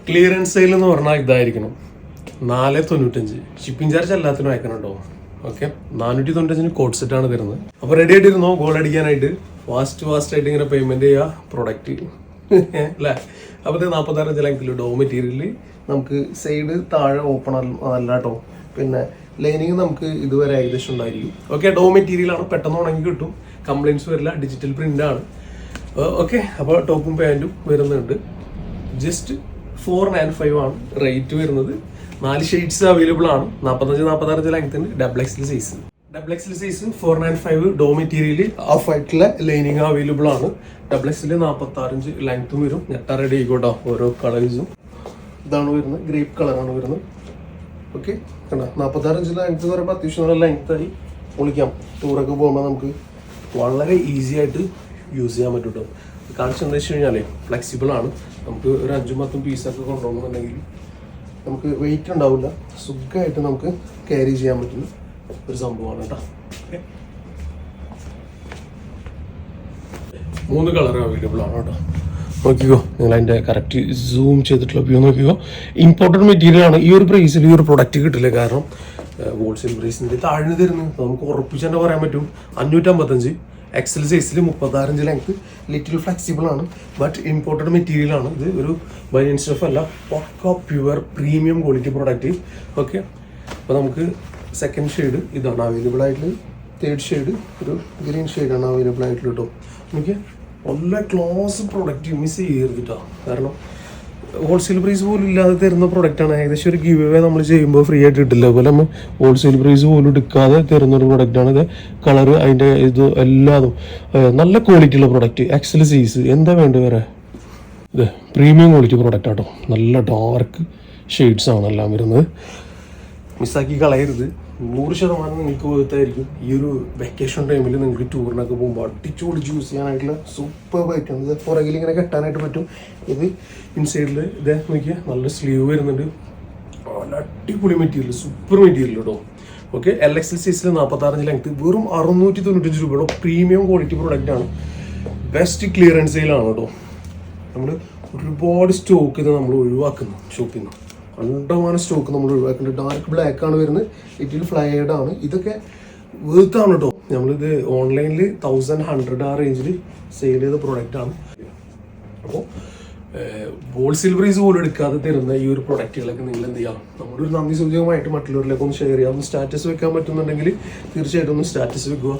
Clearance sale എന്ന് പറഞ്ഞാൽ ഇതായിരിക്കണം 495. ഷിപ്പിംഗ് ചാർജ് എല്ലാത്തിനും അയക്കണം കേട്ടോ. ഓക്കെ, 495 കോഡ് സെറ്റാണ് തരുന്നത്. അപ്പോൾ റെഡി ആയിട്ടിരുന്നോ ഗോൾ അടിക്കാനായിട്ട്? ഫാസ്റ്റ് ആയിട്ട് ഇങ്ങനെ പേയ്മെന്റ് ചെയ്യുക പ്രൊഡക്റ്റ് അല്ലേ. അപ്പോൾ 46 ലെങ്ത്തിൽ ഡോ മെറ്റീരിയൽ നമുക്ക് സൈഡ് താഴെ ഓപ്പൺ അല്ല കേട്ടോ. പിന്നെ ലൈനിങ് നമുക്ക് ഇതുവരെ ഏകദേശം ഉണ്ടായിരിക്കും. ഓക്കെ, ഡോ മെറ്റീരിയലാണ്, പെട്ടെന്ന് ഉണങ്ങി കിട്ടും, കംപ്ലൈൻറ്റ്സ് വരില്ല, ഡിജിറ്റൽ പ്രിന്റ് ആണ്. ഓക്കെ, അപ്പോൾ ടോപ്പും പാൻറ്റും വരുന്നുണ്ട്. ജസ്റ്റ് 495 ആണ് റേറ്റ് വരുന്നത്. 4 ഷെയ്ഡ്സ് അവൈലബിൾ ആണ്. 45-46 ലെങ്ത്തിന് ഡബിൾ എക്സൽ സൈസ് 495 ഡോ മെറ്റീരിയൽ ഓഫ് ആയിട്ടുള്ള ലൈനിങ് അവൈലബിൾ ആണ്. ഡബിൾ എക്സിൽ 46 ലെങ്ത്തും വരും. നെട്ട റെഡി ആയിക്കോട്ടോ ഓരോ കളേഴ്സും. ഇതാണ് വരുന്നത്, ഗ്രേപ്പ് കളറാണ് വരുന്നത്. ഓക്കെ, കണ്ടോ 46 ലെങ്ത് എന്ന് പറയുമ്പോൾ അത്യാവശ്യം നല്ല ലെങ്ത്തായി പൊളിക്കാം. ടൂറൊക്കെ പോകുമ്പോൾ നമുക്ക് വളരെ ഈസി ആയിട്ട് യൂസ് ചെയ്യാൻ പറ്റും കേട്ടോ. കാണിച്ചെന്ന് വെച്ച് കഴിഞ്ഞാൽ ഫ്ലെക്സിബിൾ ആണ്. നമുക്ക് ഒരു 5-10 പീസൊക്കെ കൊണ്ടുപോകുന്നുണ്ടെങ്കിൽ നമുക്ക് വെയിറ്റ് ഉണ്ടാവില്ല, സുഖമായിട്ട് നമുക്ക് ക്യാരി ചെയ്യാൻ പറ്റുന്ന ഒരു സംഭവമാണ് കേട്ടോ. 3 കളർ അവൈലബിൾ ആണ് കേട്ടോ. നോക്കിക്കോ, നിങ്ങൾ അതിൻ്റെ കറക്റ്റ് സൂം ചെയ്തിട്ടുള്ള വ്യൂ നോക്കിക്കോ. ഇമ്പോർട്ടൻറ്റ് മെറ്റീരിയൽ ആണ്. ഈ ഒരു പ്രൈസിൽ ഈ ഒരു പ്രൊഡക്റ്റ് കിട്ടില്ല. കാരണം ഹോൾസെയിൽ പ്രൈസിൻ്റെ താഴ്ന്നു തരുന്നത് നമുക്ക് ഉറപ്പിച്ച് തന്നെ പറയാൻ പറ്റും. 555 എക്സൽ സൈസിൽ 36 ലെങ്ത്, ലിറ്റിൽ ഫ്ലെക്സിബിൾ ആണ്, ബട്ട് ഇമ്പോർട്ടൻറ്റ് മെറ്റീരിയൽ ആണ്. ഇത് ഒരു ബനിയൻ സ്റ്റഫ് അല്ല, പക്ക pure premium quality product. Okay, അപ്പോൾ നമുക്ക് സെക്കൻഡ് ഷെയ്ഡ് ഇതാണ് അവൈലബിൾ ആയിട്ടുള്ളത്. തേർഡ് ഷെയ്ഡ് ഒരു ഗ്രീൻ ഷെയ്ഡാണ് അവൈലബിൾ ആയിട്ടുള്ളത് കേട്ടോ. നമുക്ക് നല്ല ക്ലോസ് പ്രൊഡക്റ്റ് മിസ് ചെയ്യരുത് കേട്ടോ. കാരണം ഹോൾസെയിൽ പ്രൈസ് പോലും ഇല്ലാതെ തരുന്ന പ്രൊഡക്റ്റാണ്. ഏകദേശം ഒരു ഗിവ് അവേ നമ്മൾ ചെയ്യുമ്പോൾ ഫ്രീ ആയിട്ട് കിട്ടില്ല. അതുപോലെ നമ്മൾ ഹോൾസെയിൽ പ്രൈസ് പോലും എടുക്കാതെ തരുന്നൊരു പ്രൊഡക്റ്റാണ് ഇത്. കളറ് അതിൻ്റെ ഇത് എല്ലാതും നല്ല ക്വാളിറ്റി ഉള്ള പ്രൊഡക്റ്റ്. എക്സൽ സൈസ് എന്താ വേണ്ടത് വേറെ. ഇത് പ്രീമിയം ക്വാളിറ്റി പ്രൊഡക്റ്റ് ആട്ടോ. നല്ല ഡാർക്ക് ഷെയ്ഡ്സ് ആണ് എല്ലാം വരുന്നത്. മിസ്സാക്കി കളയരുത്. 100% നിങ്ങൾക്ക് പോകത്തായിരിക്കും. ഈ ഒരു വെക്കേഷൻ ടൈമിൽ നിങ്ങൾക്ക് ടൂറിനൊക്കെ പോകുമ്പോൾ അടിച്ചുപൊളിച്ച് യൂസ് ചെയ്യാനായിട്ടുള്ള സൂപ്പർ ആയിട്ടാണ്. ഇത് പുറകിൽ ഇങ്ങനെ കെട്ടാനായിട്ട് പറ്റും. ഇത് ഇൻസൈഡിൽ ഇത് നോക്കിയാൽ നല്ല സ്ലീവ് വരുന്നുണ്ട്. നല്ല അടിപൊളി മെറ്റീരിയൽ, സൂപ്പർ മെറ്റീരിയൽ കേട്ടോ. ഓക്കെ, LXL സൈസിൽ 46 ലെങ്ത്, വെറും 695 രൂപയുടെ പ്രീമിയം ക്വാളിറ്റി പ്രൊഡക്റ്റ് ആണ്. ബെസ്റ്റ് ക്ലിയറൻസ് സെയിലാണ് കേട്ടോ. നമ്മൾ ഒരുപാട് സ്റ്റോക്ക് ഇത് നമ്മൾ ഒഴിവാക്കുന്നു. ഷോപ്പിൽ നിന്ന് കണ്ടമാനം സ്റ്റോക്ക് നമ്മൾ ഒഴിവാക്കുന്നുണ്ട്. ഡാർക്ക് ബ്ലാക്ക് ആണ് വരുന്നത്, ലിറ്റിൽ ഫ്ലൈഡ് ആണ്. ഇതൊക്കെ വേർത്താണ് കേട്ടോ. നമ്മളിത് ഓൺലൈനിൽ 1100 ആ റേഞ്ചിൽ സെയിൽ ചെയ്ത പ്രൊഡക്റ്റ് ആണ്. അപ്പോൾ ഹോൾസെയിൽ പ്രൈസ് പോലും എടുക്കാതെ തരുന്ന ഈ ഒരു പ്രൊഡക്റ്റുകളൊക്കെ നിങ്ങൾ എന്ത് ചെയ്യാം, നമ്മുടെ ഒരു നന്ദി സൂചകമായിട്ട് മറ്റുള്ളവരിലേക്ക് ഒന്ന് ഷെയർ ചെയ്യാം. ഒന്ന് സ്റ്റാറ്റസ് വെക്കാൻ പറ്റുന്നുണ്ടെങ്കിൽ തീർച്ചയായിട്ടും ഒന്ന് സ്റ്റാറ്റസ് വെക്കുക.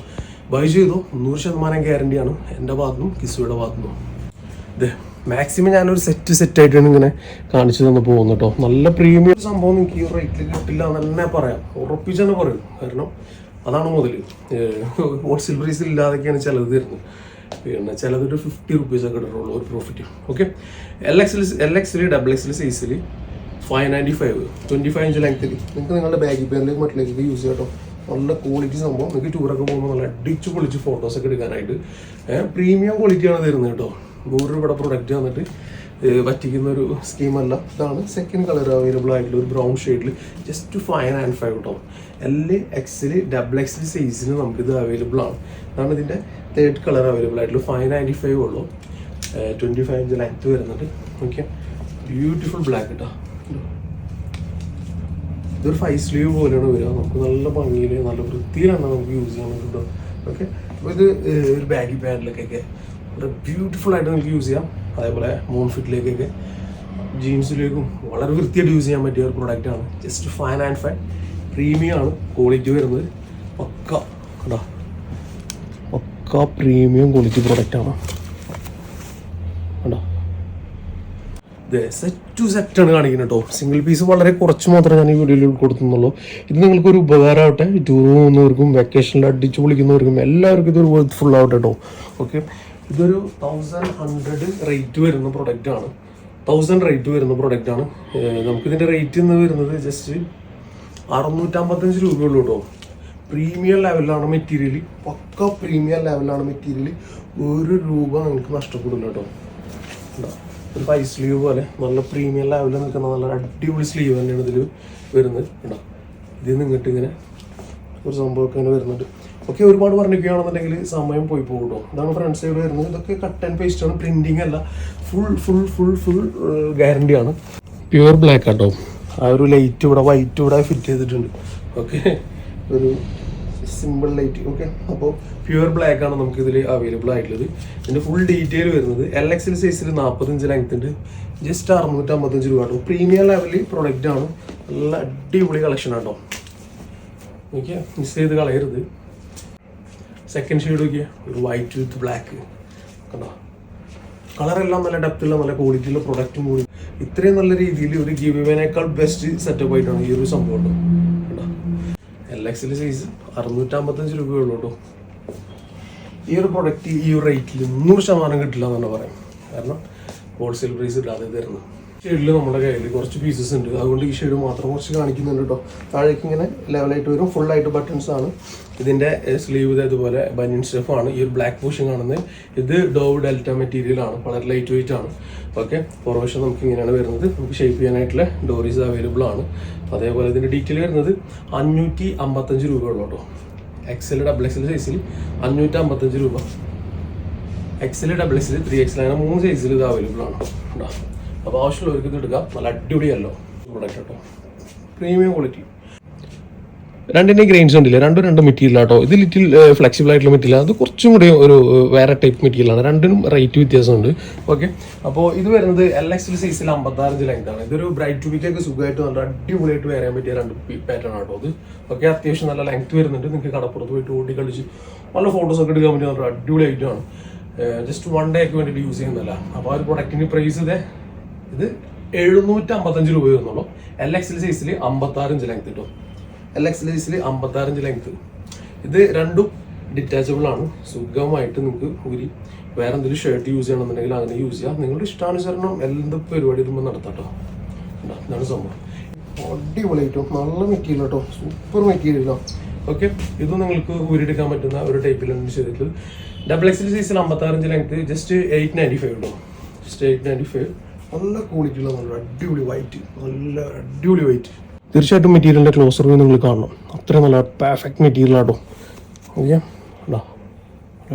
ബൈ ചെയ്തോ, 100% ഗ്യാരണ്ടിയാണ് എൻ്റെ ഭാഗത്തുനിന്നും കിസുയുടെ ഭാഗത്തുനിന്നും. ഇത് മാക്സിമം ഞാനൊരു സെറ്റായിട്ടാണ് ഇങ്ങനെ കാണിച്ചു തന്നെ പോകുന്നത് കേട്ടോ. നല്ല പ്രീമിയം സംഭവം നിങ്ങൾക്ക് ഈ റേറ്റിൽ കിട്ടില്ല എന്ന് തന്നെ പറയാം, ഉറപ്പിച്ച് തന്നെ പറയും. കാരണം അതാണ് മുതൽ. ഹോൾസെയിൽ പ്രൈസിൽ ഇല്ലാതൊക്കെയാണ് ചിലത് തരുന്നത്. പിന്നെ ചിലതൊരു 50 റുപ്പീസൊക്കെ ഇടുള്ളൂ ഒരു profit. Okay, LXL double XL സൈസിൽ 595 25 ലെങ്ത്തിൽ നിങ്ങൾക്ക് നിങ്ങളുടെ ബാഗി ബാഗിലേക്ക് മറ്റിലേക്ക് യൂസ് ചെയ്യാം കേട്ടോ. നല്ല ക്വാളിറ്റി സംഭവം. നിങ്ങൾക്ക് ടൂറൊക്കെ പോകുമ്പോൾ നല്ല അടിച്ചു പൊളിച്ച് ഫോട്ടോസൊക്കെ എടുക്കാനായിട്ട് പ്രീമിയം ക്വാളിറ്റിയാണ് തരുന്നത് കേട്ടോ. 100 രൂപയുടെ പ്രൊഡക്റ്റ് വന്നിട്ട് പറ്റിക്കുന്ന ഒരു സ്കീമല്ല. ഇതാണ് സെക്കൻഡ് കളർ അവൈലബിൾ ആയിട്ടുള്ള ഒരു ബ്രൗൺ ഷെയ്ഡിൽ ജസ്റ്റ് 595 കേട്ടോ. LXL ഡബിൾ എക്സൽ സൈസിന് നമുക്കിത് അവൈലബിൾ ആണ്. ഇതാണ് ഇതിൻ്റെ തേർഡ് കളർ അവൈലബിൾ ആയിട്ടുള്ള 595 ഉള്ളൂ. 25 ലെങ്ത് വരുന്നുണ്ട്. ഓക്കെ, ബ്യൂട്ടിഫുൾ ബ്ലാക്ക് കേട്ടോ. ഇതൊരു 5 സ്ലീവ് പോലെയാണ് വരിക. നമുക്ക് നല്ല ഭംഗിയിൽ നല്ല വൃത്തിയിലാണ് നമുക്ക് യൂസ് ചെയ്യാൻ കേട്ടോ. ഓക്കെ, അപ്പോൾ ഇത് ഒരു ബാഗി പാൻറ്റിലേക്കൊക്കെ വളരെ ബ്യൂട്ടിഫുൾ ആയിട്ട് നമുക്ക് യൂസ് ചെയ്യാം. അതേപോലെ മൂൺ ഫിറ്റിലേക്കൊക്കെ ജീൻസിലേക്കും വളരെ വൃത്തിയായിട്ട് യൂസ് ചെയ്യാൻ പറ്റിയ ഒരു പ്രൊഡക്റ്റാണ്. ജസ്റ്റ് 595 പ്രീമിയം ആണ് ക്വാളിറ്റി വരുന്നത്. പക്ക കേട്ടോ, പക്ക പ്രീമിയം ക്വാളിറ്റി പ്രൊഡക്റ്റാണ് കേട്ടോ. ഇത് സെറ്റാണ് കാണിക്കുന്നത് കേട്ടോ. സിംഗിൾ പീസ് വളരെ കുറച്ച് മാത്രമേ ഞാൻ ഈ വീഡിയോയിൽ ഉൾപ്പെടുത്തുന്നുള്ളൂ. ഇത് നിങ്ങൾക്കൊരു ഉപകാരമാവട്ടെ. ടൂർ പോകുന്നവർക്കും വെക്കേഷനിൽ അടിച്ചു പൊളിക്കുന്നവർക്കും എല്ലാവർക്കും ഇതൊരു വർത്ത് ഫുൾ ആവട്ടെ കേട്ടോ. ഓക്കെ, ഇതൊരു 1100 റേറ്റ് വരുന്ന പ്രൊഡക്റ്റാണ്. 1000 റേറ്റ് വരുന്ന പ്രൊഡക്റ്റാണ്. നമുക്കിതിൻ്റെ റേറ്റ് എന്ന് വരുന്നത് ജസ്റ്റ് 655 രൂപയുള്ളൂ കേട്ടോ. പ്രീമിയം ലെവലിലാണ് മെറ്റീരിയൽ, പക്ക പ്രീമിയം ലെവലിലാണ് മെറ്റീരിയൽ. 1 രൂപ നിങ്ങൾക്ക് നഷ്ടപ്പെടില്ല കേട്ടോ. ഒരു 5 സ്ലീവ് പോലെ നല്ല പ്രീമിയം ലെവലിൽ നിൽക്കുന്ന നല്ല അടിപൊളി സ്ലീവ് തന്നെയാണ് ഇതിൽ വരുന്നത് കേട്ടോ. ഇതിൽ നിന്നിട്ട് ഇങ്ങനെ ഒരു സംഭവമൊക്കെ ഇങ്ങനെ വരുന്നുണ്ട്. ഓക്കെ, ഒരുപാട് പറഞ്ഞിരിക്കുകയാണെന്നുണ്ടെങ്കിൽ സമയം പോയി പോകും കേട്ടോ. ഇതാണ് ഫ്രണ്ട് സൈഡ് വരുന്നത്. ഇതൊക്കെ കട്ട് ആൻഡ് പേസ്റ്റ് ആണ്, പ്രിന്റിങ് അല്ല. ഫുൾ ഗ്യാരണ്ടിയാണ്. പ്യുവർ ബ്ലാക്ക് ആട്ടോ. ആ ഒരു ലൈറ്റ് ഇവിടെ വൈറ്റ് ഇവിടെ ഫിറ്റ് ചെയ്തിട്ടുണ്ട്. ഓക്കെ, ഒരു സിമ്പിൾ ലൈറ്റ്. ഓക്കെ, അപ്പോൾ പ്യുവർ ബ്ലാക്ക് ആണ് നമുക്ക് ഇതിൽ അവൈലബിൾ ആയിട്ടുള്ളത്. ഇതിൻ്റെ ഫുൾ ഡീറ്റെയിൽ വരുന്നത് LXL സൈസിൽ 40 ഇഞ്ച് ലെങ്ത് ഉണ്ട്. ജസ്റ്റ് 655 രൂപ കേട്ടോ. പ്രീമിയം ലെവലിൽ പ്രൊഡക്റ്റ് ആണ്. നല്ല അടിപൊളി കളക്ഷൻ ആട്ടോ. നോക്കിയാൽ മിസ് ചെയ്ത് കളയരുത്. സെക്കൻഡ് ഷെയ്ഡ് നോക്കിയാൽ ഒരു വൈറ്റ് വിത്ത് ബ്ലാക്ക് കണ്ടോ. കളറെല്ലാം നല്ല ഡെപ്തുള്ള നല്ല ക്വാളിറ്റിയുള്ള പ്രൊഡക്റ്റും കൂടി. ഇത്രയും നല്ല രീതിയിൽ ഒരു ഗിവിവേനേക്കാൾ ബെസ്റ്റ് സെറ്റപ്പ് ആയിട്ടാണ് ഈ ഒരു സംഭവം കേട്ടോ. LXL സൈസ് 655 രൂപയുള്ളൂ കേട്ടോ. ഈ ഒരു പ്രൊഡക്റ്റ് ഈ ഒരു റേറ്റിൽ 100% കിട്ടില്ല എന്ന് തന്നെ പറയാം. കാരണം ഹോൾസെയിൽ പ്രൈസ് ഇല്ലാതെ തരുന്നു. ഷെയ്ഡിൽ നമ്മുടെ കയ്യിൽ കുറച്ച് പീസസ് ഉണ്ട്, അതുകൊണ്ട് ഈ ഷെയ്ഡ് മാത്രം കുറച്ച് കാണിക്കുന്നുണ്ട് കേട്ടോ. താഴേക്ക് ഇങ്ങനെ ലെവലായിട്ട് വരും. ഫുള്ളായിട്ട് ബട്ടൺസ് ആണ്. ഇതിൻ്റെ സ്ലീവ് ഇതുപോലെ ബനിയൻ സ്റ്റഫ് ആണ്. ഈ ഒരു ബ്ലാക്ക് പോഷൻ കാണുന്നത് ഇത് ഡോവ് ഡെൽറ്റ മെറ്റീരിയൽ ആണ്. വളരെ ലൈറ്റ് വെയിറ്റ് ആണ്. ഓക്കെ, പുറവശം നമുക്ക് ഇങ്ങനെയാണ് വരുന്നത്. നമുക്ക് ഷേപ്പ് ചെയ്യാനായിട്ടുള്ള ഡോറീസ് അവൈലബിൾ ആണ്. അതേപോലെ ഇതിൻ്റെ ഡീറ്റെയിൽ വരുന്നത് 555 രൂപയുള്ളൂ കേട്ടോ. XL XXL സൈസിൽ 555 രൂപ. XL XXL 3XL അങ്ങനെ 3 സൈസിൽ ഇത് അവൈലബിൾ ആണ് കേട്ടോ. അപ്പോൾ ആവശ്യമുള്ളവർക്ക് ഇത് എടുക്കാം. നല്ല അടിപൊളിയല്ലോ പ്രൊഡക്റ്റ് കേട്ടോ. Premium quality. രണ്ടിൻ്റെ ഗ്രെയിൻസ് ഉണ്ടല്ലേ, രണ്ടും മെറ്റീരിയൽ ആട്ടോ. ഇത് ലിറ്റിൽ ഫ്ലെക്സിബിൾ ആയിട്ടുള്ള മെറ്റീരിയൽ. അത് കുറച്ചും കൂടി ഒരു വേറെ ടൈപ്പ് മെറ്റീരിയലാണ്. രണ്ടിനും റേറ്റ് വ്യത്യാസമുണ്ട്. ഓക്കെ, അപ്പോൾ ഇത് വരുന്നത് LXL സൈസിൽ 56 ഇഞ്ച് ലെങ്ത് ആണ്. ഇതൊരു ബ്രൈറ്റ് ടൂബിക്കൊക്കെ സുഖമായിട്ട് നല്ല അടിപൊളിയായിട്ട് വരാൻ പറ്റിയ 2 പാറ്റേൺ ആട്ടോ അത്. ഓക്കെ, അത്യാവശ്യം നല്ല ലെങ്ത് വരുന്നുണ്ട്. നിങ്ങൾക്ക് കടപ്പുറത്ത് പോയിട്ട് ഓടി കളിച്ച് നല്ല ഫോട്ടോസൊക്കെ എടുക്കാൻ പറ്റിയ നല്ല അടിപൊളി ഐറ്റമാണ്. ജസ്റ്റ് 1 ഡേക്ക് വേണ്ടിയിട്ട് യൂസ് ചെയ്യുന്നതല്ല. അപ്പോൾ ആ ഒരു പ്രൊഡക്റ്റിന് പ്രൈസ് ഇത് 755 രൂപ വരുന്നുള്ളൂ. LXL സൈസിൽ 56 ഇഞ്ച് ലെങ്ത് കിട്ടും. LXL സൈസിൽ 56 ഇഞ്ച് ലെങ്ത്. ഇത് രണ്ടും ഡിറ്റാച്ചബിൾ ആണ്. സുഖമായിട്ട് നിങ്ങൾക്ക് ഊരി വേറെ എന്തെങ്കിലും ഷർട്ട് യൂസ് ചെയ്യണമെന്നുണ്ടെങ്കിൽ അങ്ങനെ യൂസ് ചെയ്യാം. നിങ്ങളുടെ ഇഷ്ടാനുസരണം എന്ത് പരിപാടി ഇതുമ്പോൾ നടത്താം കേട്ടോ. ഇതാണ് സംഭവം. അടിപൊളിയായിട്ടും നല്ല മെറ്റീരിയൽ കേട്ടോ. സൂപ്പർ മെറ്റീരിയലാണ്. ഓക്കെ, ഇത് നിങ്ങൾക്ക് ഊരിയെടുക്കാൻ പറ്റുന്ന ഒരു ടൈപ്പിലാണ് ചെയ്തിട്ടുള്ളത്. XXL സൈസിൽ 56 ഇഞ്ച് ലെങ്ത് ജസ്റ്റ് 895 കേട്ടോ. ജസ്റ്റ് 895. നല്ല ക്വാളിറ്റിയുള്ള നല്ല അടിപൊളി വൈറ്റ്, നല്ല അടിപൊളി വൈറ്റ്. തീർച്ചയായിട്ടും മെറ്റീരിയലിൻ്റെ ക്ലോസർ വ്യൂ നിങ്ങൾ കാണണം. അത്ര നല്ല പെർഫെക്റ്റ് മെറ്റീരിയൽ ആട്ടോ. ഓക്കെ,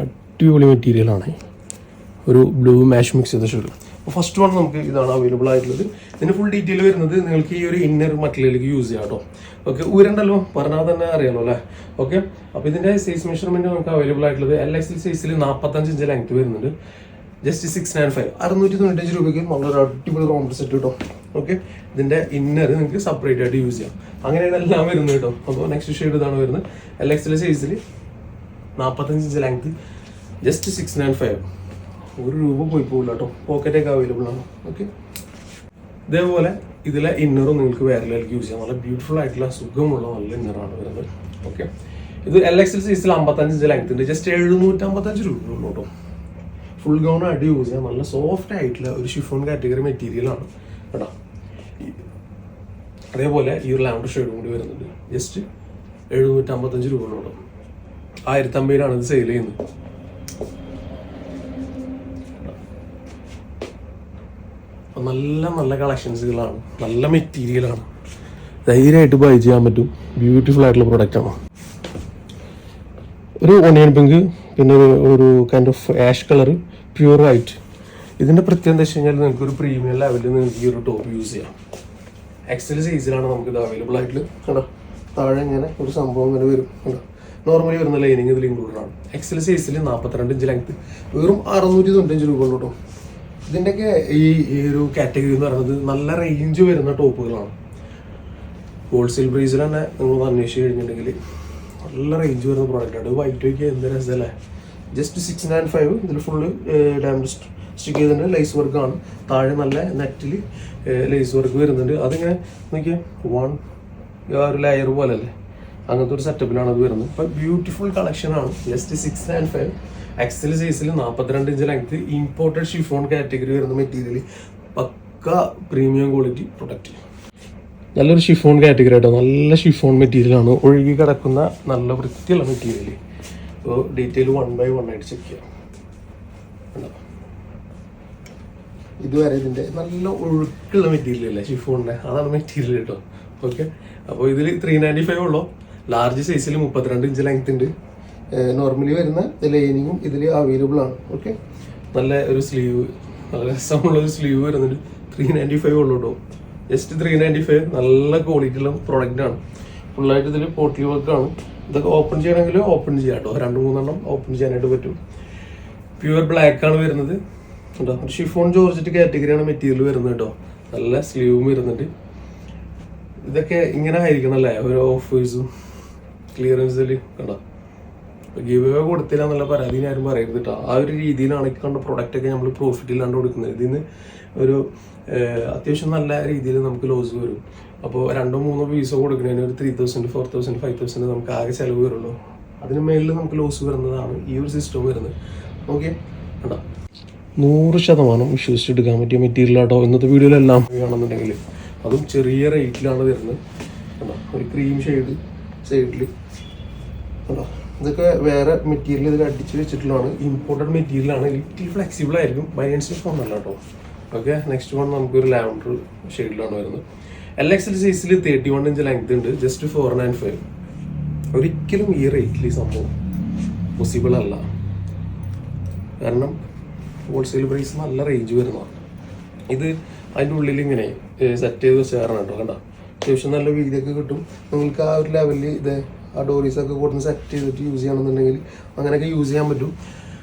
അടിപൊളി മെറ്റീരിയലാണ്. ഒരു ബ്ലൂ മാഷ് മിക്സ് ചെയ്ത ഷെയ്ഡ്. അപ്പോൾ ഫസ്റ്റ് വൺ നമുക്ക് ഇതാണ് അവൈലബിൾ ആയിട്ടുള്ളത്. ഇതിൻ്റെ ഫുൾ ഡീറ്റെയിൽ വരുന്നത് നിങ്ങൾക്ക് ഈ ഒരു ഇന്നർ മറ്റീരിയലിലേക്ക് യൂസ് ചെയ്യാം കേട്ടോ. ഓക്കെ, ഊരണ്ടല്ലോ പറഞ്ഞാൽ തന്നെ അറിയാലോ അല്ലേ. ഓക്കെ, അപ്പോൾ ഇതിൻ്റെ സൈസ് മെഷർമെൻറ്റ് നമുക്ക് അവൈലബിൾ ആയിട്ടുള്ളത് LXL സൈസിൽ 45 ഇഞ്ച് ലെങ്ത് വരുന്നുണ്ട്. ജസ്റ്റ് 695 695 രൂപയ്ക്ക് നല്ലൊരു അടിപൊളി റൗണ്ട് സെറ്റ് കേട്ടോ. ഓക്കെ, ഇതിൻ്റെ ഇന്നർ നിങ്ങൾക്ക് സെപ്പറേറ്റ് ആയിട്ട് യൂസ് ചെയ്യാം. അങ്ങനെയാണ് എല്ലാം വരുന്നത് കേട്ടോ. അപ്പോൾ നെക്സ്റ്റ് ഷെയ്ഡ് ഇതാണ് വരുന്നത്. LXL സൈസിൽ 45 ഇഞ്ച് ലെങ്ത് ജസ്റ്റ് 695. 1 രൂപ പോയി പോകില്ല കേട്ടോ. പോക്കറ്റൊക്കെ അവൈലബിൾ ആണ്. ഓക്കെ, ഇതേപോലെ ഇതിലെ ഇന്നറും നിങ്ങൾക്ക് വേറെ ലെവലിലേക്ക് യൂസ് ചെയ്യാം. നല്ല ബ്യൂട്ടിഫുൾ ആയിട്ടുള്ള സുഖമുള്ള നല്ല ഇന്നറാണ് വരുന്നത്. ഓക്കെ, ഇത് LXL സൈസിൽ 55 ഇഞ്ച് ലെങ്ത് ഉണ്ട്. ജസ്റ്റ് 755 രൂപ ഉള്ളൂ കേട്ടോ. ഫുൾ ഗൗൺ ആയിട്ട് യൂസ് ചെയ്യാം. നല്ല സോഫ്റ്റ് ആയിട്ടുള്ള ഒരു ഷിഫോൺ കാറ്റഗറി മെറ്റീരിയലാണ് കേട്ടോ. അതേപോലെ ഈ ഒരു ലാവൻഡർ ഷെയ്ഡും കൂടി വരുന്നുണ്ട്. ജസ്റ്റ് 755 രൂപ കേട്ടോ. 1050 ഇത് സെയിൽ ചെയ്യുന്നത്. നല്ല നല്ല കളക്ഷൻസുകളാണ്, നല്ല മെറ്റീരിയലാണ്. ധൈര്യമായിട്ട് ബൈ ചെയ്യാൻ പറ്റും. ബ്യൂട്ടിഫുൾ ആയിട്ടുള്ള പ്രൊഡക്റ്റാണ്. ഒരു ഒണിയൻ പിങ്ക്, പിന്നെ ഒരു kind of ash colour, pure white. ഇതിൻ്റെ പ്രത്യേകത എന്താ വെച്ച് കഴിഞ്ഞാൽ നിങ്ങൾക്ക് ഒരു പ്രീമിയം ലെവലിൽ നിങ്ങൾക്ക് ഈ ഒരു ടോപ്പ് യൂസ് ചെയ്യാം. XL സൈസിലാണ് നമുക്കിത് അവൈലബിൾ ആയിട്ടുള്ളത് കേട്ടോ. താഴെ ഇങ്ങനെ ഒരു സംഭവം ഇങ്ങനെ വരും കേട്ടോ. നോർമലി വരുന്ന ലൈനിങ് ഇതിൽ ഇൻക്ലൂഡഡ് ആണ്. XL സൈസിൽ 42 ഇഞ്ച് ലെങ്ത് വെറും 695 രൂപ കേട്ടോ. ഇതിൻ്റെയൊക്കെ ഈ ഒരു കാറ്റഗറി എന്ന് പറയുന്നത് നല്ല റേഞ്ച് വരുന്ന ടോപ്പുകളാണ്. ഹോൾസെയിൽ പ്രൈസിൽ തന്നെ നിങ്ങൾ അന്വേഷിച്ച് കഴിഞ്ഞിട്ടുണ്ടെങ്കിൽ നല്ല റേഞ്ച് വരുന്ന പ്രോഡക്റ്റാണ്. വൈറ്റ് വയ്ക്കുക എന്ത് രസമല്ലേ. ജസ്റ്റ് 695. ഇതിൽ ഫുള്ള് ഡയമണ്ട് സ്റ്റിക്ക് ചെയ്തിട്ടുണ്ട്. ലൈസ് വർക്കാണ്. താഴെ നല്ല നെറ്റിൽ ലൈസ് വർക്ക് വരുന്നുണ്ട്. അതിങ്ങനെ നോക്കിയാൽ ഒരു ലെയർ പോലെ അല്ലേ, അങ്ങനത്തെ ഒരു സെറ്റപ്പിലാണ് അത് വരുന്നത്. അപ്പം ബ്യൂട്ടിഫുൾ കളക്ഷനാണ്. ജസ്റ്റ് 695. XL സൈസിൽ 42 inch length, imported chiffon category വരുന്ന മെറ്റീരിയൽ, പക്ക പ്രീമിയം ക്വാളിറ്റി പ്രൊഡക്റ്റ്. നല്ലൊരു ഷിഫോൺ കാറ്റഗറി ആയിട്ടോ. നല്ല ഷിഫോൺ മെറ്റീരിയലാണ്. ഒഴുകി കിടക്കുന്ന നല്ല വൃത്തിയുള്ള മെറ്റീരിയൽ. അപ്പോൾ ഡീറ്റെയിൽ 1 by 1 ആയിട്ട് ചെക്ക് ചെയ്യാം. ഇതുവരെ ഇതിൻ്റെ നല്ല ഒഴുക്കുള്ള മെറ്റീരിയൽ അല്ലേ ഷിഫോണിൻ്റെ, അതാണ് മെറ്റീരിയൽ കേട്ടോ. ഓക്കെ, അപ്പോൾ ഇതിൽ 395 ഉള്ളൂ. ലാർജ് സൈസിൽ 32 ഇഞ്ച് ലെങ്ത് ഉണ്ട്. നോർമലി വരുന്ന ലൈനിങ്ങും ഇതിൽ അവൈലബിൾ ആണ്. ഓക്കെ, നല്ല ഒരു സ്ലീവ്, നല്ല രസമുള്ളൊരു സ്ലീവ് വരുന്നുണ്ട്. 395 ഉള്ളൂ കേട്ടോ. ജസ്റ്റ് 395. നല്ല ക്വാളിറ്റിയുള്ള പ്രൊഡക്റ്റാണ്. ഫുള്ളായിട്ട് ഇതിൽ പോട്ടി വർക്കാണ്. ഇതൊക്കെ ഓപ്പൺ ചെയ്യണമെങ്കിൽ ഓപ്പൺ ചെയ്യാം കേട്ടോ. 2-3 ഓപ്പൺ ചെയ്യാനായിട്ട് പറ്റും. പ്യുവർ ബ്ലാക്ക് ആണ് വരുന്നത് കേട്ടോ. ഒരു ഷിഫോൺ ജോർജറ്റ് കാറ്റഗറിയാണ് മെറ്റീരിയൽ വരുന്നത് കേട്ടോ. നല്ല സ്ലീവും വരുന്നുണ്ട്. ഇതൊക്കെ ഇങ്ങനെ ആയിരിക്കണം അല്ലേ, ഒരു ഓഫേഴ്സും ക്ലിയറൻസിൽ കണ്ടോ. ഗിവ് അവേ കൊടുത്തില്ല എന്നുള്ള പരാതി ആരും പറയരുത് കേട്ടോ. ആ ഒരു രീതിയിലാണ് ഈ കണ്ട പ്രൊഡക്റ്റൊക്കെ നമ്മൾ പ്രോഫിറ്റ് ഇല്ലാണ്ട് കൊടുക്കുന്നത്. ഇതിൽ നിന്ന് ഒരു അത്യാവശ്യം നല്ല രീതിയിൽ നമുക്ക് ലോസ് വരും. അപ്പോൾ 2-3 പീസോ കൊടുക്കുന്നതിന് ഒരു 3000, 4000, 5000 നമുക്ക് ആകെ ചിലവ് വരുള്ളൂ. അതിന് മേലിൽ നമുക്ക് ലോസ് വരുന്നതാണ് ഈ ഒരു സിസ്റ്റം വരുന്നത്. ഓക്കെ കണ്ടോ, 100% വിശ്വസിച്ചെടുക്കാൻ പറ്റിയ മെറ്റീരിയൽ ആട്ടോ ഇന്നത്തെ വീഡിയോയിലെല്ലാം കാണുന്നുണ്ടെങ്കിൽ. അതും ചെറിയ റേറ്റിലാണ് വരുന്നത് കണ്ടോ. ഒരു ക്രീം ഷെയ്ഡ് സൈഡിൽ കണ്ടോ. ഇതൊക്കെ വേറെ മെറ്റീരിയൽ ഇതിൽ അടിച്ച് വെച്ചിട്ടുള്ളതാണ്. ഇമ്പോർട്ടഡ് മെറ്റീരിയലാണ്. ലിറ്റിൽ ഫ്ലെക്സിബിൾ ആയിരിക്കും. ബയൻസ് ഫോണല്ല കേട്ടോ. ഓക്കെ, നെക്സ്റ്റ് വൺ നമുക്കൊരു ലാവൻഡർ ഷെയ്ഡിലാണ് വരുന്നത്. LXL സൈസിൽ 31 ഇഞ്ച് ലെങ്ത് ഉണ്ട്. ജസ്റ്റ് 495. ഒരിക്കലും ഈ റേറ്റിൽ ഈ സംഭവം പോസിബിൾ അല്ല. കാരണം ഹോൾസെയിൽ പ്രൈസ് നല്ല റേഞ്ച് വരുന്നതാണ്. ഇത് അതിൻ്റെ ഉള്ളിൽ ഇങ്ങനെ സെറ്റ് ചെയ്ത് വെച്ചാറാണ് കേട്ടോ. കണ്ടോ, അത്യാവശ്യം നല്ല വീതിയൊക്കെ കിട്ടും. നിങ്ങൾക്ക് ആ ഒരു ലെവലിൽ ഇത് ആ ഡോറീസൊക്കെ കൊടുത്ത് സെറ്റ് ചെയ്തിട്ട് യൂസ് ചെയ്യണമെന്നുണ്ടെങ്കിൽ അങ്ങനെയൊക്കെ യൂസ് ചെയ്യാൻ പറ്റും.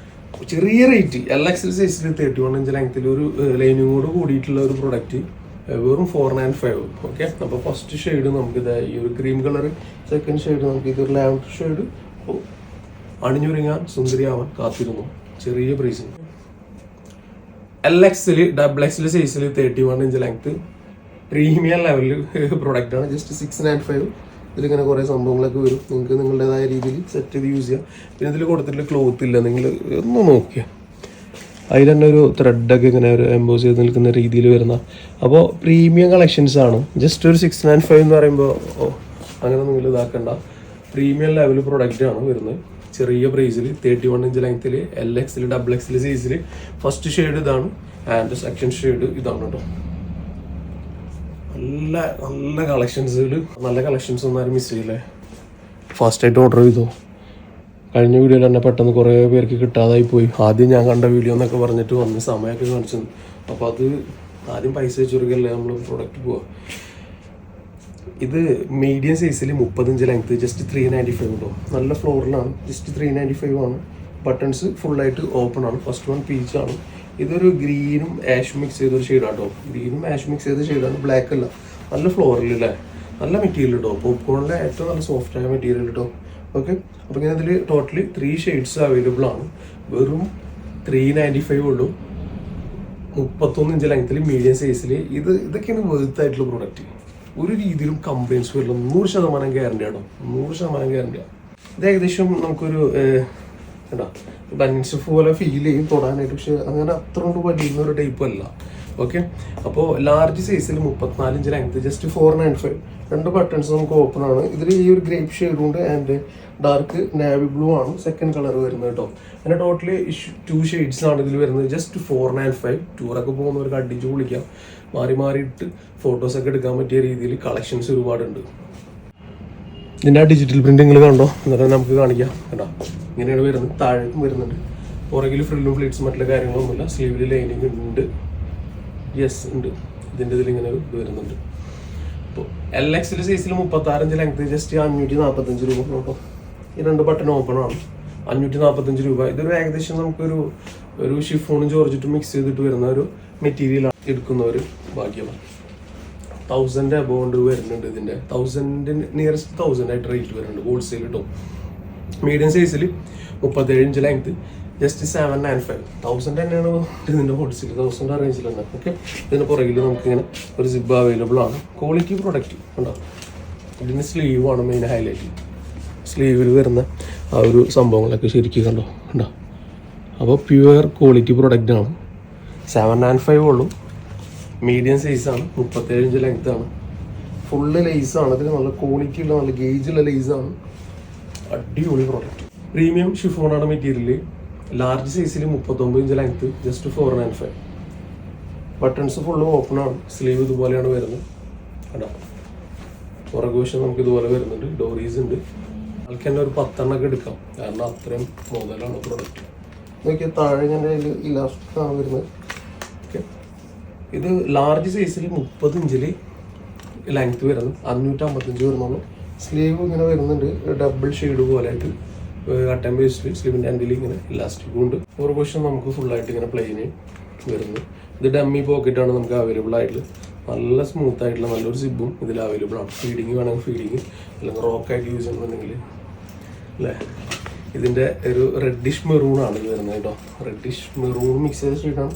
ചെറിയ റേറ്റ് LXL സൈസിൽ 31 ഇഞ്ച് ലെങ്ത്തിൽ ഒരു ലൈനിങ്ങോട് കൂടിയിട്ടുള്ള ഒരു പ്രൊഡക്റ്റ് വെറും 495. ഓക്കെ, അപ്പോൾ ഫസ്റ്റ് ഷെയ്ഡ് നമുക്കിത് ഈ ഒരു ക്രീം കളർ, സെക്കൻഡ് ഷെയ്ഡ് നമുക്ക് ഇതൊരു ലാവൻഡർ ഷെയ്ഡ്. അണിഞ്ഞൊരുങ്ങാൻ സുന്ദരിയാവാൻ കാത്തിരുന്നു. ചെറിയ പ്രൈസിന് LXL XL സൈസിൽ 31 ഇഞ്ച് ലെങ്ത്ത് പ്രീമിയം ലെവലിൽ പ്രൊഡക്റ്റാണ്. ജസ്റ്റ് 695. ഇതിലിങ്ങനെ കുറേ സംഭവങ്ങളൊക്കെ വരും. നിങ്ങൾക്ക് നിങ്ങളുടേതായ രീതിയിൽ സെറ്റ് ചെയ്ത് യൂസ് ചെയ്യാം. പിന്നെ ഇതിൽ കൊടുത്തിട്ടുള്ള ക്ലോത്ത് ഇല്ല, നിങ്ങൾ ഒന്ന് നോക്കിയാൽ അതിൽ തന്നെ ഒരു ത്രെഡൊക്കെ ഇങ്ങനെ ഒരു എംബോസ് ചെയ്ത് നിൽക്കുന്ന രീതിയിൽ വരുന്ന. അപ്പോൾ പ്രീമിയം കളക്ഷൻസ് ആണ്. ജസ്റ്റ് ഒരു 695 എന്ന് പറയുമ്പോൾ അങ്ങനെ നിങ്ങൾ ഇതാക്കണ്ട. പ്രീമിയം ലെവൽ പ്രൊഡക്റ്റാണ് വരുന്നത് ചെറിയ പ്രൈസിൽ. 31 ഇഞ്ച് ലെങ്ത്തിൽ LXL XL സൈസിൽ ഫസ്റ്റ് ഷെയ്ഡ് ഇതാണ് ആൻഡ് സെക്കൻഡ് ഷെയ്ഡ് ഇതാണ് കേട്ടോ. നല്ല നല്ല കളക്ഷൻസുകൾ, നല്ല കളക്ഷൻസ് ഒന്നും ആരും മിസ് ചെയ്യില്ലേ. ഫാസ്റ്റായിട്ട് ഓർഡർ ചെയ്തോ. കഴിഞ്ഞ വീഡിയോയിൽ തന്നെ പെട്ടെന്ന് കുറേ പേർക്ക് കിട്ടാതായി പോയി. ആദ്യം ഞാൻ കണ്ട വീഡിയോ എന്നൊക്കെ പറഞ്ഞിട്ട് വന്ന് സമയമൊക്കെ കാണിച്ചു. അപ്പോൾ അത് ആദ്യം പൈസ വെച്ച് കൊടുക്കല്ലേ നമ്മൾ പ്രൊഡക്റ്റ് പോവുക. ഇത് മീഡിയം സൈസിൽ 30 ഇഞ്ച് ലെങ്ത്ത് ജസ്റ്റ് 395 കേട്ടോ. നല്ല ഫ്ലോറിലാണ്. ജസ്റ്റ് 395 ആണ്. ബട്ടൺസ് ഫുള്ളായിട്ട് ഓപ്പൺ ആണ്. ഫസ്റ്റ് വൺ പീച്ചാണ്. ഇതൊരു ഗ്രീനും ആഷും മിക്സ് ചെയ്തൊരു ഷെയ്ഡാണ് കേട്ടോ. ഗ്രീനും ആഷും മിക്സ് ചെയ്ത ഷെയ്ഡാണ്. ബ്ലാക്ക് അല്ല. നല്ല ഫ്ലോറിൽ അല്ലേ, നല്ല മെറ്റീരിയൽ കേട്ടോ. പോപ്കോണിലെ ഏറ്റവും നല്ല സോഫ്റ്റായ മെറ്റീരിയൽ കേട്ടോ. ഓക്കെ, അപ്പോൾ ഇങ്ങനെ ഇതിൽ ടോട്ടലി 3 ഷെയ്ഡ്സ് അവൈലബിൾ ആണ്. വെറും 395 ഉള്ളൂ. 31 ഇഞ്ച് ലെങ്ത്തിൽ മീഡിയം സൈസിൽ. ഇതൊക്കെയാണ് വേർത്തായിട്ടുള്ള പ്രൊഡക്റ്റ്. ഒരു രീതിയിലും കംപ്ലയിൻസ് വരില്ല. 100% ഗ്യാരണ്ടി ആണോ, 100% ഗ്യാരണ്ടിയാണ്. ഇത് ഏകദേശം നമുക്കൊരു എന്താ ബനിൻസ് പോലെ ഫീൽ ചെയ്യും തൊടാനായിട്ട്. പക്ഷെ അങ്ങനെ അത്ര കൊണ്ട് വലിയ ഒരു ടൈപ്പ് അല്ല. ഓക്കെ, അപ്പോൾ ലാർജ് സൈസിൽ 34 ഇഞ്ച് ലെങ്ത് ജസ്റ്റ് 495. 2 ബട്ടൺസ് നമുക്ക് ഓപ്പൺ ആണ്. ഇതിൽ ഈ ഒരു ഗ്രേപ്പ് ഷെയ്ഡ് ഉണ്ട് ആൻഡ് ഡാർക്ക് നാവി ബ്ലൂ ആണ് സെക്കൻഡ് കളർ വരുന്നത് കേട്ടോ. അങ്ങനെ ടോട്ടലി 2 ഷെയ്ഡ്സ് ആണ് ഇതിൽ വരുന്നത്. ജസ്റ്റ് 495. ടൂറൊക്കെ പോകുന്നവർക്ക് അടിച്ച് കുളിക്കാം. മാറി മാറിയിട്ട് ഫോട്ടോസൊക്കെ എടുക്കാൻ പറ്റിയ രീതിയിൽ കളക്ഷൻസ് ഒരുപാടുണ്ട്. ഇതിൻ്റെ ആ ഡിജിറ്റൽ പ്രിന്റ് നിങ്ങൾ കണ്ടോ, എന്നിട്ട് നമുക്ക് കാണിക്കാം. കേട്ടോ, ഇങ്ങനെയാണ് വരുന്നത്. താഴേക്കും വരുന്നുണ്ട്. പുറകിൽ ഫ്രില്ലും ഫ്ലീറ്റ്സും മറ്റുള്ള കാര്യങ്ങളൊന്നുമില്ല. സ്ലീവിൽ ലൈനിങ് ഉണ്ട്. യെസ് ഉണ്ട്. ഇതിൻ്റെ ഇതിൽ ഇങ്ങനെ ഇത് വരുന്നുണ്ട്. അപ്പോൾ LXL സൈസിൽ 36 ഇഞ്ച് ലെങ്ത് ജസ്റ്റ് 545 രൂപ കേട്ടോ. ഈ 2 ബട്ടൺ ഓപ്പൺ ആണ്. 545 രൂപ. ഇതൊരു ഏകദേശം നമുക്കൊരു ഷിഫോണും ജോർജറ്റും മിക്സ് ചെയ്തിട്ട് വരുന്ന ഒരു മെറ്റീരിയൽ എടുക്കുന്ന ഒരു ഭാഗ്യമാണ്. 1000 അബോണ്ട് വരുന്നുണ്ട്. ഇതിൻ്റെ 1000 നിയറസ്റ്റ് 1000 ആയിട്ട് റേറ്റ് വരുന്നുണ്ട് ഹോൾസെയിൽ കേട്ടോ. മീഡിയം സൈസിൽ 37 ഇഞ്ച് ലെങ്ത് ജസ്റ്റ് 795. 1000 തന്നെയാണ് ഇതിൻ്റെ ഹോൾസെയിൽ. 1000 റേഞ്ചിൽ തന്നെ. ഓക്കെ, ഇതിന് പുറകിൽ നമുക്കിങ്ങനെ ഒരു സിബ് അവൈലബിൾ ആണ്. ക്വാളിറ്റി പ്രൊഡക്റ്റ് ഉണ്ടോ. ഇതിന് സ്ലീവാണ് മെയിൻ ഹൈലൈറ്റ്. സ്ലീവിൽ വരുന്ന ആ ഒരു സംഭവങ്ങളൊക്കെ ശരിക്കും കണ്ടോ. അപ്പോൾ പ്യുവർ ക്വാളിറ്റി പ്രൊഡക്റ്റാണ്. 795 ഉള്ളൂ. മീഡിയം സൈസാണ്. 37 ഇഞ്ച് ലെങ്ത്താണ്. ഫുള്ള് ലേസാണ്. ഇതിൽ നല്ല ക്വാളിറ്റി ഉള്ള നല്ല ഗേജുള്ള ലേസാണ്. അടിപൊളി പ്രോഡക്റ്റ്. പ്രീമിയം ഷിഫോണാണ് മെറ്റീരിയൽ. ലാർജ് സൈസിൽ 39 inch length just 495. Buttons full open ആണ്. സ്ലീവ് ഇതുപോലെയാണ് വരുന്നത്. കേട്ടോ, പുറകുവശം നമുക്ക് ഇതുപോലെ വരുന്നുണ്ട്. ഡോറീസ് ഉണ്ട്. ആൾക്ക് തന്നെ ഒരു 10 എണ്ണമൊക്കെ എടുക്കാം. കാരണം അത്രയും മുതലാണ് പ്രൊഡക്റ്റ്. നോക്കിയാൽ താഴെ ഞാൻ അതിൽ ഇലാസ്റ്റിക് ആണ് വരുന്നത്. ഓക്കെ, ഇത് ലാർജ് സൈസിൽ 30 ഇഞ്ചിൽ ലെങ്ത് വരുന്നത്, 555 വരുന്നുള്ളൂ. സ്ലീവ് ഇങ്ങനെ വരുന്നുണ്ട് ഡബിൾ ഷെയ്ഡ് പോലെ ആയിട്ട്, കട്ടൻ പേസ്റ്റ്. സ്ലീവിൻ്റെ എൻഡിൽ ഇങ്ങനെ ഇലാസ്റ്റിക് ഉണ്ട്. ഒരു ക്വസ്റ്റൻ നമുക്ക് ഫുള്ളായിട്ട് ഇങ്ങനെ പ്ലെയിന് വരുന്നു. ഇത് ഡമ്മി പോക്കറ്റാണ് നമുക്ക് അവൈലബിൾ ആയിട്ടുള്ളത്. നല്ല സ്മൂത്ത് ആയിട്ടുള്ള നല്ലൊരു സിബും ഇതിൽ അവൈലബിൾ ആണ്. ഫീഡിങ് വേണമെങ്കിൽ ഫീഡിങ്, അല്ലെങ്കിൽ റോക്കായിട്ട് യൂസ് ചെയ്യണമെന്നുണ്ടെങ്കിൽ അല്ലേ. ഇതിൻ്റെ ഒരു റെഡിഷ് മെറൂണാണ് ഇത് വരുന്നത് കേട്ടോ. റെഡിഷ് മെറൂൺ മിക്സ് ചെയ്ത ഷെയ്ഡാണ്.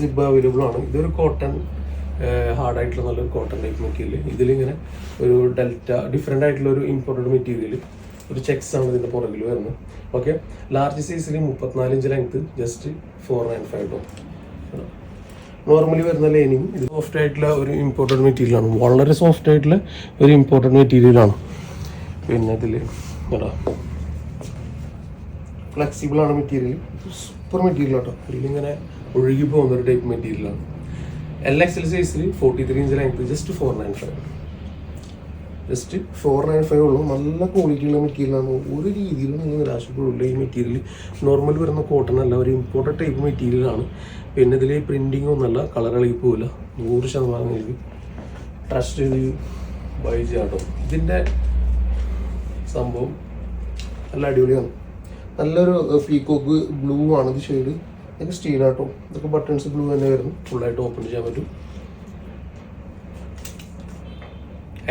സിബ് അവൈലബിൾ ആണ്. ഇതൊരു കോട്ടൺ, ഹാർഡായിട്ടുള്ള നല്ലൊരു കോട്ടൺ ടൈപ്പ് മെറ്റീരിയൽ. ഇതിലിങ്ങനെ ഒരു ഡെൽറ്റ ഡിഫറെൻ്റ് ആയിട്ടുള്ള ഒരു ഇമ്പോർട്ടഡ് മെറ്റീരിയൽ, ഒരു ചെക്സ് ആണ് ഇതിൻ്റെ പുറകിൽ വരുന്നത്. ഓക്കെ, ലാർജ് സൈസിൽ 34 ഇഞ്ച് ലെങ്ത്, ജസ്റ്റ് 495 കേട്ടോ. നോർമലി വരുന്ന ലൈനിങ്. ഇത് സോഫ്റ്റ് ആയിട്ടുള്ള ഒരു ഇമ്പോർട്ടഡ് മെറ്റീരിയലാണ്, വളരെ സോഫ്റ്റ് ആയിട്ടുള്ള ഒരു ഇമ്പോർട്ടഡ് മെറ്റീരിയലാണ്. പിന്നെ ഇതിൽ കേട്ടോ ഫ്ലെക്സിബിൾ ആണ് മെറ്റീരിയൽ, സൂപ്പർ മെറ്റീരിയൽ കേട്ടോ. ഇതിലിങ്ങനെ ഒഴുകി പോകുന്ന ഒരു ടൈപ്പ് മെറ്റീരിയലാണ്. LXL സൈസിൽ 43 ഇഞ്ച് ലെങ്ത്, ജസ്റ്റ് 495. ജസ്റ്റ് 495 ഉള്ളൂ. നല്ല ക്വാളിറ്റിയുള്ള മെറ്റീരിയലാണ്. ഒരു രീതിയിലും നിങ്ങൾ നിരാശപ്പെടില്ല. ഈ മെറ്റീരിയൽ നോർമൽ വരുന്ന കോട്ടൺ അല്ല, ഒരു ഇമ്പോർട്ടഡ് ടൈപ്പ് മെറ്റീരിയലാണ്. പിന്നെ ഇതിൽ പ്രിൻറ്റിങ് ഒന്നുമല്ല, കളർ കളി പോവില്ല. 100% നിങ്ങൾക്ക് ട്രസ്റ്റ് ചെയ്ത് ബൈ ചെയ്യാം കേട്ടോ. ഇതിൻ്റെ സംഭവം നല്ല അടിപൊളിയാണ്. നല്ലൊരു പീക്കോക്ക് ബ്ലൂ ആണ് ഇത് ഷെയ്ഡ്. ഇതൊക്കെ സ്റ്റീലാട്ടോ. ഇതൊക്കെ ബട്ടൺസ് ബ്ലൂ തന്നെ വരുന്നു. ഫുള്ളായിട്ട് ഓപ്പൺ ചെയ്യാൻ പറ്റും.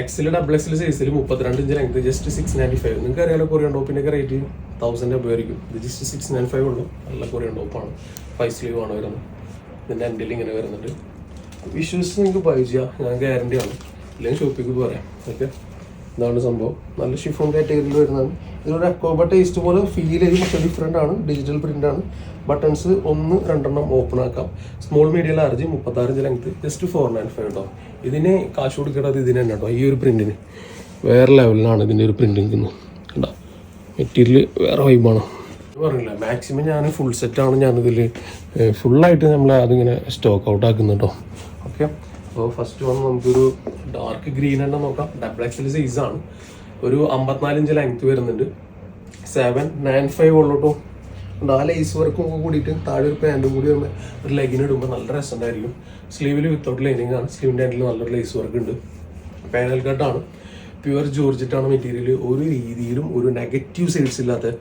XL XXL സൈസിൽ 32 ഇഞ്ച് ലെങ്ത്, ജസ്റ്റ് 695. നിങ്ങൾക്ക് അറിയാലോ കൊറിയൻ ടോപ്പിൻ്റെ ഒക്കെ റേറ്റ് 1000 ആയിരിക്കും. ഇത് ജസ്റ്റ് 695 ഉള്ളൂ. നല്ല കൊറിയൻ ടോപ്പാണ്. 5 സ്ലീവ് ആണ് വരുന്നത്. ഇതിൻ്റെ എൻഡിൽ ഇങ്ങനെ വരുന്നുണ്ട്. വിഷ്വൽസ് നിങ്ങൾക്ക് ബൈ ചെയ്യാം, ഞാൻ ഗ്യാരണ്ടി ആണ്. അല്ലെങ്കിൽ ഷോപ്പിക്ക് പറയാം. ഓക്കെ, ഇതാണ് സംഭവം. നല്ല ഷിഫോൺ കാറ്റഗറിയിൽ വരുന്നതാണ്. ഇതിലൊരു അക്കോബ ടേസ്റ്റ് പോലെ ഫീൽ ചെയ്യും, പക്ഷേ ഡിഫറെൻ്റ് ആണ്. ഡിജിറ്റൽ പ്രിൻ്റ് ആണ്. ബട്ടൺസ് 1-2 ഓപ്പൺ ആക്കാം. Small medium large, 36 inch length, just 495 കേട്ടോ. ഇതിന് കാശ് കൊടുക്കേണ്ടത് ഇതിന് തന്നെ കേട്ടോ. ഈ ഒരു പ്രിൻറ്റിന് വേറെ ലെവലിലാണ് ഇതിൻ്റെ ഒരു പ്രിൻറ്റിങ് കേട്ടോ. മെറ്റീരിയൽ വേറെ വൈബാണ്. പറഞ്ഞില്ല, മാക്സിമം ഞാൻ ഫുൾ സെറ്റാണ് ഞാനിതിൽ ഫുള്ളായിട്ട് നമ്മൾ അതിങ്ങനെ സ്റ്റോക്ക് ഔട്ട് ആക്കുന്നത് കേട്ടോ. ഓക്കെ, അപ്പോൾ ഫസ്റ്റ് വന്ന് നമുക്കൊരു ഡാർക്ക് ഗ്രീൻ തന്നെ നോക്കാം. XXL സൈസാണ്. ഒരു 54 ഇഞ്ച് ലെങ്ത് വരുന്നുണ്ട്. 795 ഉള്ളൂ കേട്ടോ. ആ ലേസ് വർക്കും കൂടിയിട്ട് താഴെ ഒരു പാൻറ്റും കൂടി വരുമ്പോൾ ഒരു ലെഗിന് ഇടുമ്പോൾ നല്ല രസമുണ്ടായിരിക്കും. സ്ലീവിൽ വിത്തൗട്ട് ലൈനിങ് ആണ്. സ്ലീവിൻ്റെ എൻഡിൽ നല്ലൊരു ലേസ് വർക്ക് ഉണ്ട്. പാനൽ കട്ടാണ്. പ്യുവർ ജോർജറ്റാണ് മെറ്റീരിയൽ. ഒരു രീതിയിലും ഒരു നെഗറ്റീവ് സൈഡ്സ് ഇല്ലാത്ത.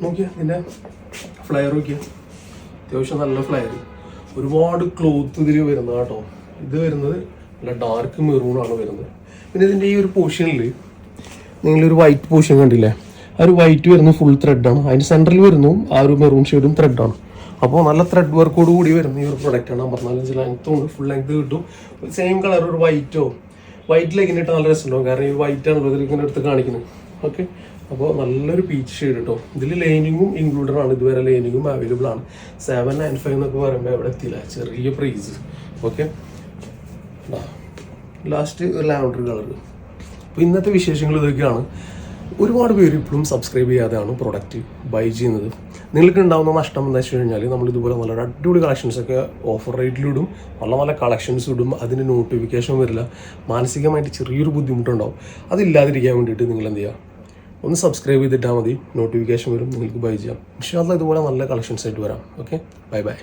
നോക്കിയാൽ ഇതിൻ്റെ ഫ്ലയർ നോക്കിയാൽ അത്യാവശ്യം നല്ല ഫ്ലയർ. ഒരുപാട് ക്ലോത്ത് ഇതിൽ വരുന്നത് കേട്ടോ. ഇത് വരുന്നത് നല്ല ഡാർക്ക് മെറൂണാണ് വരുന്നത്. പിന്നെ ഇതിൻ്റെ ഈ ഒരു പോർഷനിൽ നിങ്ങളൊരു വൈറ്റ് പോർഷൻ കണ്ടില്ലേ, ആ ഒരു വൈറ്റ് വരുന്നത് ഫുൾ ത്രെഡാണ്. അതിൻ്റെ സെൻറ്ററിൽ വരുന്നു ആ ഒരു മെറൂൺ ഷെയ്ഡും ത്രെഡാണ്. അപ്പോൾ നല്ല ത്രെഡ് വർക്കോട് കൂടി വരുന്ന ഈ ഒരു പ്രൊഡക്റ്റാണ്. 54 ഇഞ്ച് ലെങ്ത്തും ഉണ്ട്. ഫുൾ ലെങ്ത് കിട്ടും. സെയിം കളർ ഒരു വൈറ്റിലേക്ക് ഇട്ട് നല്ല രസമുണ്ടാവും. കാരണം ഈ വൈറ്റാണല്ലോ ഇതിൽ ഇങ്ങനെ എടുത്ത് കാണിക്കുന്നത്. ഓക്കെ, അപ്പോൾ നല്ലൊരു പീച്ച് ഷെയ്ഡ് കേട്ടോ. ഇതിൽ ലൈനിങ്ങും ഇൻക്ലൂഡഡ് ആണ്. ഇതുവരെ ലൈനിങ്ങും അവൈലബിൾ ആണ്. 795 എന്നൊക്കെ പറയുമ്പോൾ എവിടെ എത്തിയില്ല, ചെറിയ പ്രൈസ്. ഓക്കെ, ലാസ്റ്റ് ഒരു ലാവൻഡർ കളർ. അപ്പോൾ ഇന്നത്തെ വിശേഷങ്ങൾ ഇതൊക്കെയാണ്. ഒരുപാട് പേര് ഇപ്പോഴും സബ്സ്ക്രൈബ് ചെയ്യാതെയാണ് പ്രൊഡക്റ്റ് ബൈ ചെയ്യുന്നത്. നിങ്ങൾക്ക് ഉണ്ടാകുന്ന നഷ്ടം എന്താ വെച്ച് കഴിഞ്ഞാൽ നമ്മൾ ഇതുപോലെ നല്ല അടിപൊളി കളക്ഷൻസൊക്കെ ഓഫർ റേറ്റിലിടും, നല്ല നല്ല കളക്ഷൻസ് ഇടും. അതിന് നോട്ടിഫിക്കേഷൻ വരില്ല. മാനസികമായിട്ട് ചെറിയൊരു ബുദ്ധിമുട്ടുണ്ടാവും. അതില്ലാതിരിക്കാൻ വേണ്ടിയിട്ട് നിങ്ങൾ എന്ത് ചെയ്യുക, ഒന്ന് സബ്സ്ക്രൈബ് ചെയ്തിട്ടാൽ മതി. നോട്ടിഫിക്കേഷൻ വരും, നിങ്ങൾക്ക് ബൈ ചെയ്യാം. ഇൻഷാ അല്ലാഹ് ഇതുപോലെ നല്ല കളക്ഷൻസ് ആയിട്ട് വരാം. Okay, bye bye.